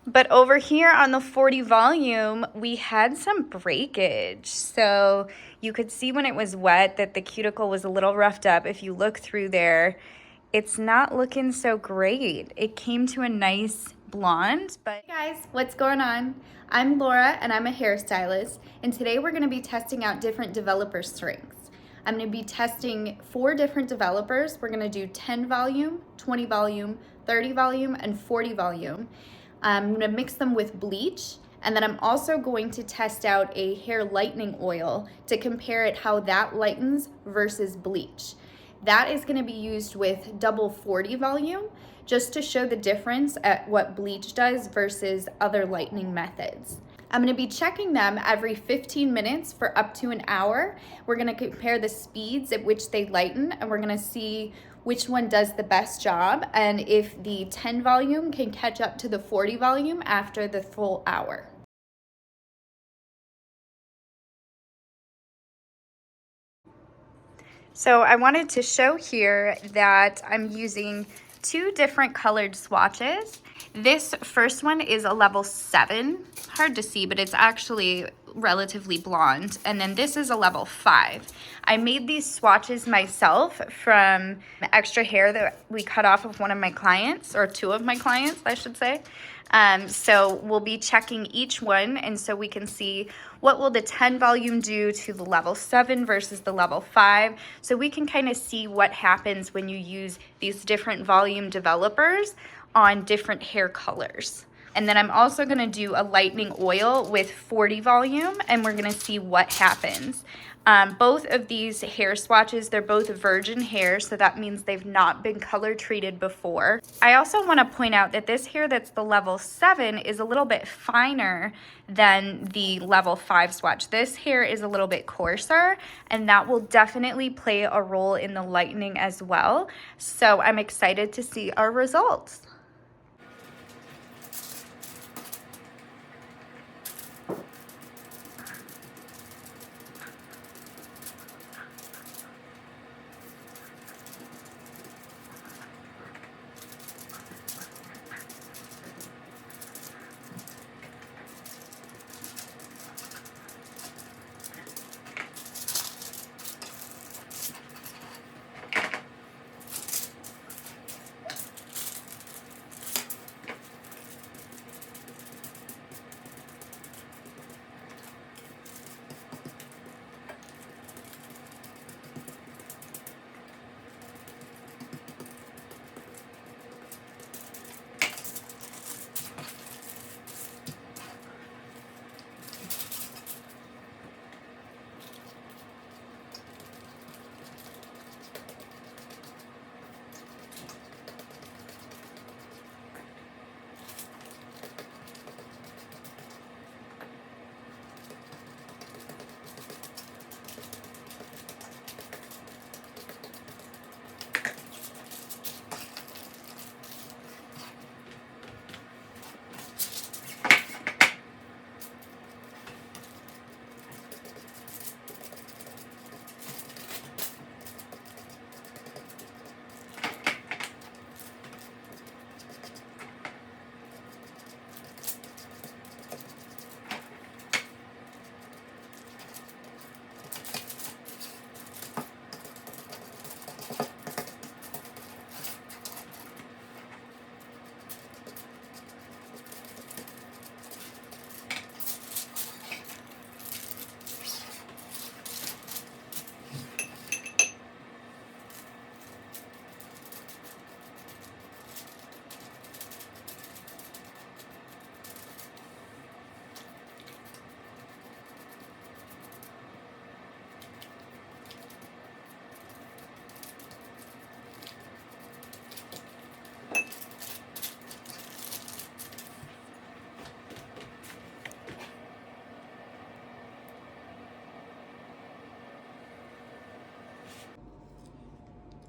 But over here on the 40 volume, we had some breakage. So you could see when it was wet that the cuticle was a little roughed up. If you look through there, it's not looking so great. It came to a nice blonde, but hey guys, what's going on? I'm Laura and I'm a hairstylist, and today we're gonna be testing out different developer strengths. I'm gonna be testing 4 different developers. We're gonna do 10 volume, 20 volume, 30 volume, and 40 volume. I'm gonna mix them with bleach, and then I'm also going to test out a hair lightening oil to compare it how that lightens versus bleach. That is gonna be used with double 40 volume, just to show the difference at what bleach does versus other lightening methods. I'm gonna be checking them every 15 minutes for up to an hour. We're gonna compare the speeds at which they lighten, and we're gonna see which one does the best job and if the 10 volume can catch up to the 40 volume after the full hour. So I wanted to show here that I'm using 2 different colored swatches. This first one is a level 7, hard to see, but it's actually relatively blonde. And then this is a level 5. I made these swatches myself from extra hair that we cut off of one of my clients, or 2 of my clients, I should say. So we'll be checking each one, and so we can see what will the 10 volume do to the level 7 versus the level 5. So we can kind of see what happens when you use these different volume developers on different hair colors. And then I'm also gonna do a lightening oil with 40 volume, and we're gonna see what happens. Both of these hair swatches, they're both virgin hair, so that means they've not been color treated before. I also want to point out that this hair that's the level 7 is a little bit finer than the level 5 swatch. This hair is a little bit coarser, and that will definitely play a role in the lightening as well. So I'm excited to see our results.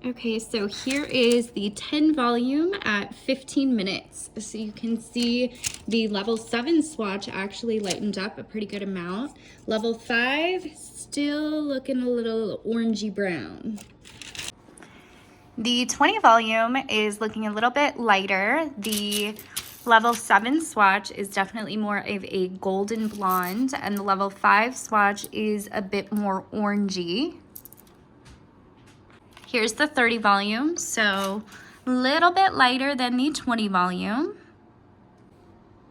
Okay, so here is the 10 volume at 15 minutes. So you can see the level 7 swatch actually lightened up a pretty good amount. Level 5, still looking a little orangey brown. The 20 volume is looking a little bit lighter. The Level 7 swatch is definitely more of a golden blonde, and the level 5 swatch is a bit more orangey. Here's the 30 volume, so a little bit lighter than the 20 volume.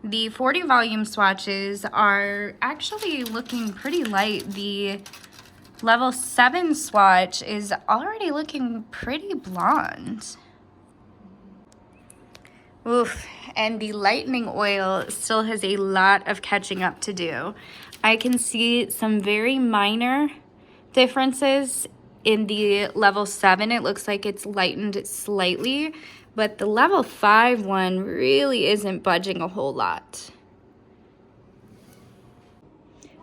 The 40 volume swatches are actually looking pretty light. The level 7 swatch is already looking pretty blonde. Oof, and the lightening oil still has a lot of catching up to do. I can see some very minor differences in the level 7. It looks like it's lightened slightly, but the level 5 one really isn't budging a whole lot.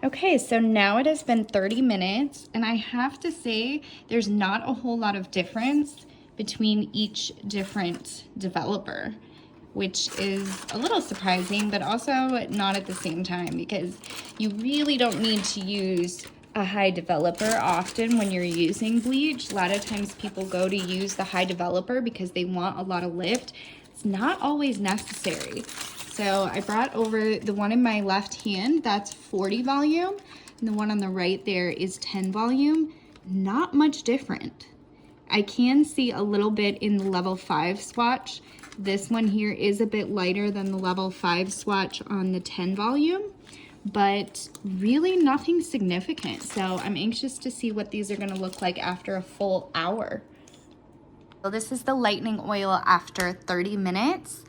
Okay, so now it has been 30 minutes, and I have to say there's not a whole lot of difference between each different developer, which is a little surprising, but also not at the same time, because you really don't need to use a high developer often when you're using bleach. A lot of times people go to use the high developer because they want a lot of lift. It's not always necessary. So I brought over the one in my left hand, that's 40 volume, and the one on the right there is 10 volume. Not much different. I can see a little bit in the level 5 swatch. This one here is a bit lighter than the level 5 swatch on the 10 volume, but really nothing significant. So I'm anxious to see what these are gonna look like after a full hour. So this is the lightening oil after 30 minutes.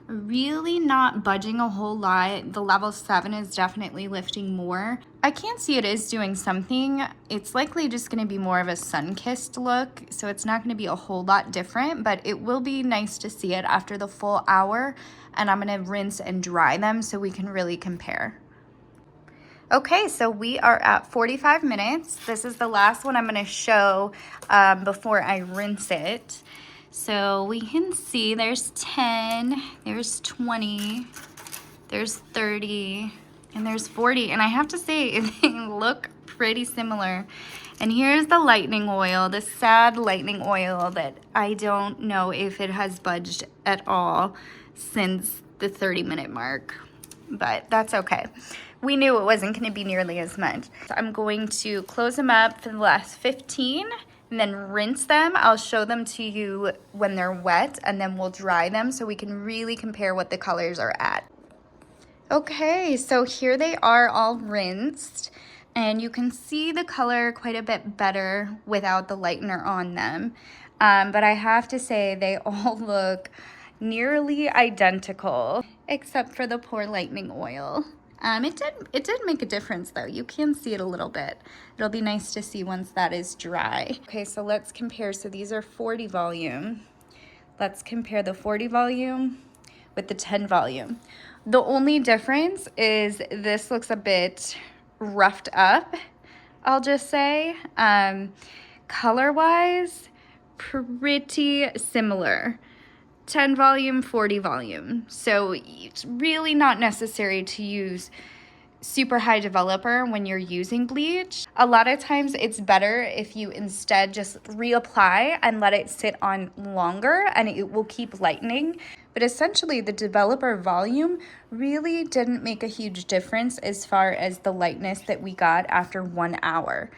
Really not budging a whole lot. The level 7 is definitely lifting more. I can see it is doing something. It's likely just going to be more of a sun-kissed look, so it's not going to be a whole lot different, but it will be nice to see it after the full hour, and I'm going to rinse and dry them so we can really compare. Okay, so we are at 45 minutes. This is the last one I'm going to show before I rinse it. So we can see there's 10, there's 20, there's 30, and there's 40. And I have to say, they look pretty similar. And here's the lightening oil, the sad lightening oil that I don't know if it has budged at all since the 30-minute mark, but that's okay. We knew it wasn't going to be nearly as much. So I'm going to close them up for the last 15 and then rinse them. I'll show them to you when they're wet, and then we'll dry them so we can really compare what the colors are at. Okay, so here they are all rinsed, and you can see the color quite a bit better without the lightener on them. But I have to say they all look nearly identical, except for the poor lightening oil. It did make a difference though. You can see it a little bit. It'll be nice to see once that is dry. Okay, so let's compare. So these are 40 volume. Let's compare the 40 volume with the 10 volume. The only difference is this looks a bit roughed up, I'll just say. Color-wise, pretty similar. 10 volume, 40 volume. So it's really not necessary to use super high developer when you're using bleach. A lot of times it's better if you instead just reapply and let it sit on longer, and it will keep lightening. But essentially the developer volume really didn't make a huge difference as far as the lightness that we got after 1 hour.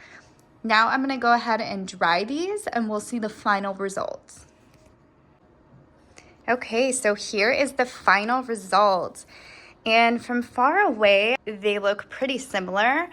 Now I'm gonna go ahead and dry these and we'll see the final results. Okay, so here is the final result. And from far away, they look pretty similar,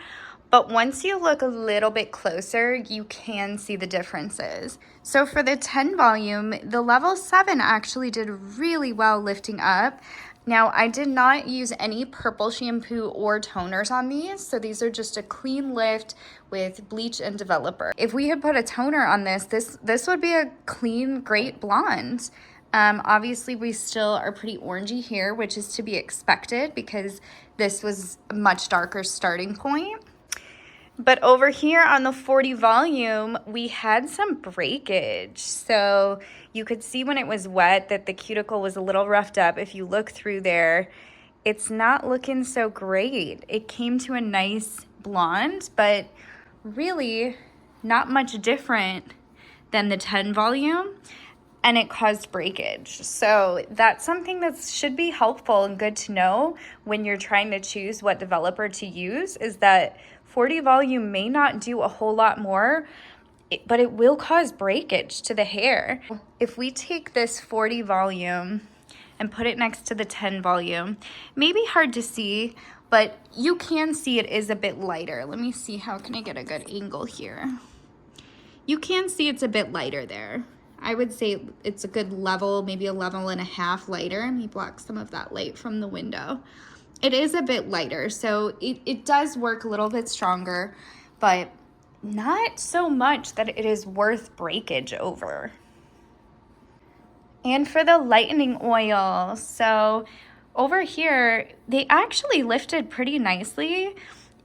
but once you look a little bit closer, you can see the differences. So for the 10 volume, the level 7 actually did really well lifting up. Now, I did not use any purple shampoo or toners on these, so these are just a clean lift with bleach and developer. If we had put a toner on this would be a clean, great blonde. Obviously we still are pretty orangey here, which is to be expected because this was a much darker starting point. But over here on the 40 volume, we had some breakage. So you could see when it was wet that the cuticle was a little roughed up. If you look through there, it's not looking so great. It came to a nice blonde, but really not much different than the 10 volume. and it caused breakage. So that's something that should be helpful and good to know when you're trying to choose what developer to use, is that 40 volume may not do a whole lot more, but it will cause breakage to the hair. If we take this 40 volume and put it next to the 10 volume, maybe hard to see, but you can see it is a bit lighter. Let me see, how can I get a good angle here? You can see it's a bit lighter there. I would say it's a good level, maybe a level and a half lighter. Let me block some of that light from the window. It is a bit lighter, so it does work a little bit stronger, but not so much that it is worth breakage over. And for the lightening oil, so over here, they actually lifted pretty nicely.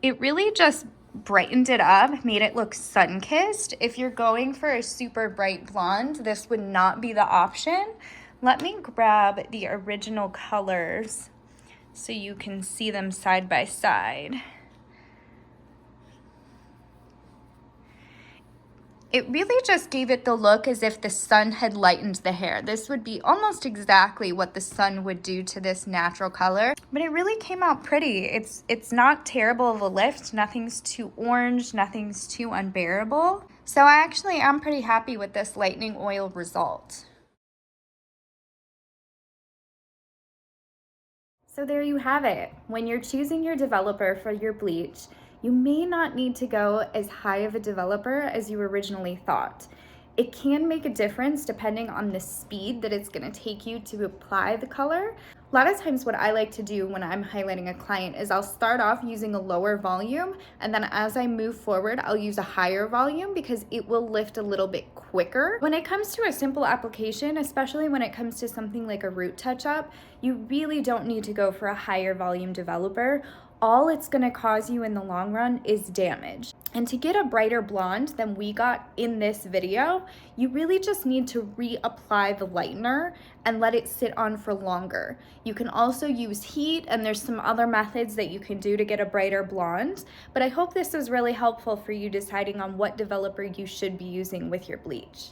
It really just brightened it up, made it look sun-kissed. If you're going for a super bright blonde, this would not be the option. Let me grab the original colors so you can see them side by side. It really just gave it the look as if the sun had lightened the hair. This would be almost exactly what the sun would do to this natural color, but it really came out pretty. It's not terrible of a lift. Nothing's too orange, nothing's too unbearable. So I actually am pretty happy with this lightening oil result. So there you have it. When you're choosing your developer for your bleach, you may not need to go as high of a developer as you originally thought. It can make a difference depending on the speed that it's gonna take you to apply the color. A lot of times what I like to do when I'm highlighting a client is I'll start off using a lower volume, and then as I move forward, I'll use a higher volume because it will lift a little bit quicker. When it comes to a simple application, especially when it comes to something like a root touch-up, you really don't need to go for a higher volume developer. All it's gonna cause you in the long run is damage. And to get a brighter blonde than we got in this video, you really just need to reapply the lightener and let it sit on for longer. You can also use heat, and there's some other methods that you can do to get a brighter blonde, but I hope this was really helpful for you deciding on what developer you should be using with your bleach.